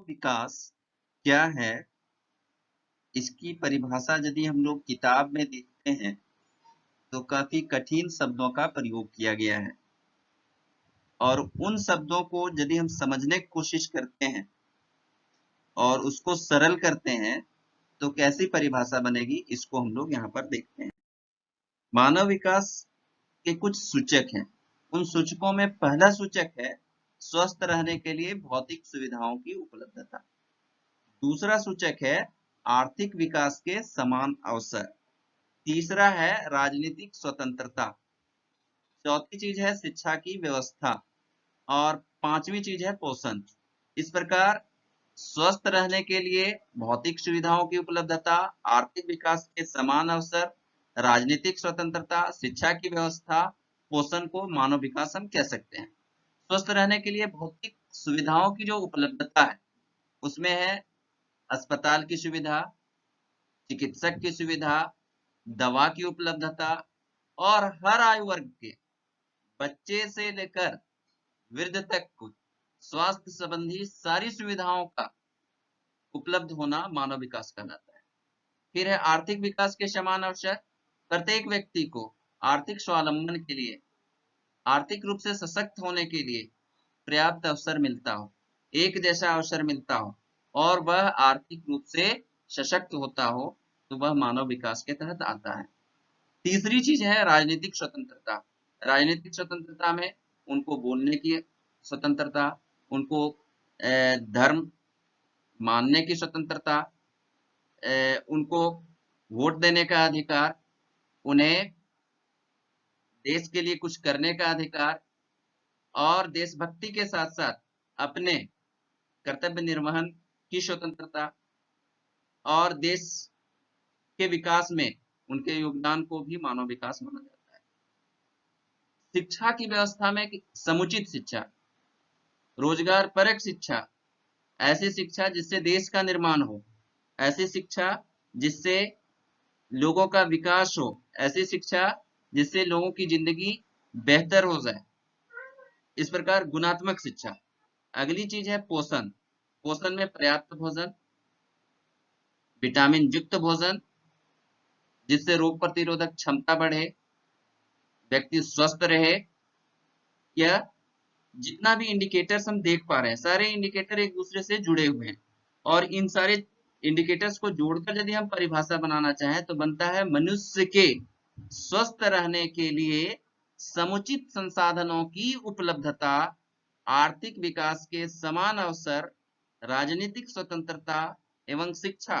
विकास क्या है? इसकी परिभाषा यदि हम लोग किताब में देखते हैं, तो काफ़ी कठिन शब्दों का प्रयोग किया गया है और उन शब्दों को यदि हम समझने की कोशिश करते हैं और उसको सरल करते हैं, तो कैसी परिभाषा बनेगी, इसको हम लोग यहाँ पर देखते हैं। मानव विकास के कुछ सूचक हैं। उन सूचकों में पहला सूचक है स्वस्थ रहने के लिए भौतिक सुविधाओं की उपलब्धता। दूसरा सूचक है आर्थिक विकास के समान अवसर। तीसरा है राजनीतिक स्वतंत्रता। चौथी चीज है शिक्षा की व्यवस्था और पांचवी चीज है पोषण। इस प्रकार स्वस्थ रहने के लिए भौतिक सुविधाओं की उपलब्धता, आर्थिक विकास के समान अवसर, राजनीतिक स्वतंत्रता, शिक्षा की व्यवस्था, पोषण को मानव विकास हम कह सकते हैं। स्वस्थ रहने के लिए भौतिक सुविधाओं की जो उपलब्धता है, उसमें है अस्पताल की सुविधा, चिकित्सक की सुविधा, दवा की उपलब्धता और हर आयु वर्ग के बच्चे से लेकर वृद्ध तक को स्वास्थ्य संबंधी सारी सुविधाओं का उपलब्ध होना मानव विकास कहलाता है। फिर है आर्थिक विकास के समान अवसर। प्रत्येक व्यक्ति को आर्थिक स्वावलंबन के लिए, आर्थिक रूप से सशक्त होने के लिए पर्याप्त अवसर मिलता हो, एक जैसा अवसर मिलता हो और वह आर्थिक रूप से सशक्त होता हो, तो वह मानव विकास के तहत आता है। तीसरी चीज है राजनीतिक स्वतंत्रता। राजनीतिक स्वतंत्रता में उनको बोलने की स्वतंत्रता, उनको धर्म मानने की स्वतंत्रता, उनको वोट देने का अधिकार, उन्हें देश के लिए कुछ करने का अधिकार और देशभक्ति के साथ साथ अपने कर्तव्य निर्वहन की स्वतंत्रता और देश के विकास में उनके योगदान को भी मानव विकास माना जाता है। शिक्षा की व्यवस्था में समुचित शिक्षा, रोजगार परक शिक्षा, ऐसी शिक्षा जिससे देश का निर्माण हो, ऐसी शिक्षा जिससे लोगों का विकास हो, ऐसी शिक्षा जिससे लोगों की जिंदगी बेहतर हो जाए, इस प्रकार गुणात्मक शिक्षा। अगली चीज है पोषण। पोषण में पर्याप्त भोजन, विटामिन युक्त भोजन जिससे रोग प्रतिरोधक क्षमता बढ़े, व्यक्ति स्वस्थ रहे। यह जितना भी इंडिकेटर्स हम देख पा रहे हैं, सारे इंडिकेटर एक दूसरे से जुड़े हुए हैं और इन सारे इंडिकेटर्स को जोड़कर यदि हम परिभाषा बनाना चाहें तो बनता है मनुष्य के स्वस्थ रहने के लिए समुचित संसाधनों की उपलब्धता, आर्थिक विकास के समान अवसर, राजनीतिक स्वतंत्रता एवं शिक्षा,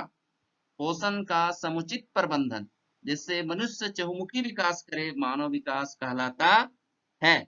पोषण का समुचित प्रबंधन जिससे मनुष्य चहुमुखी विकास करे, मानव विकास कहलाता है।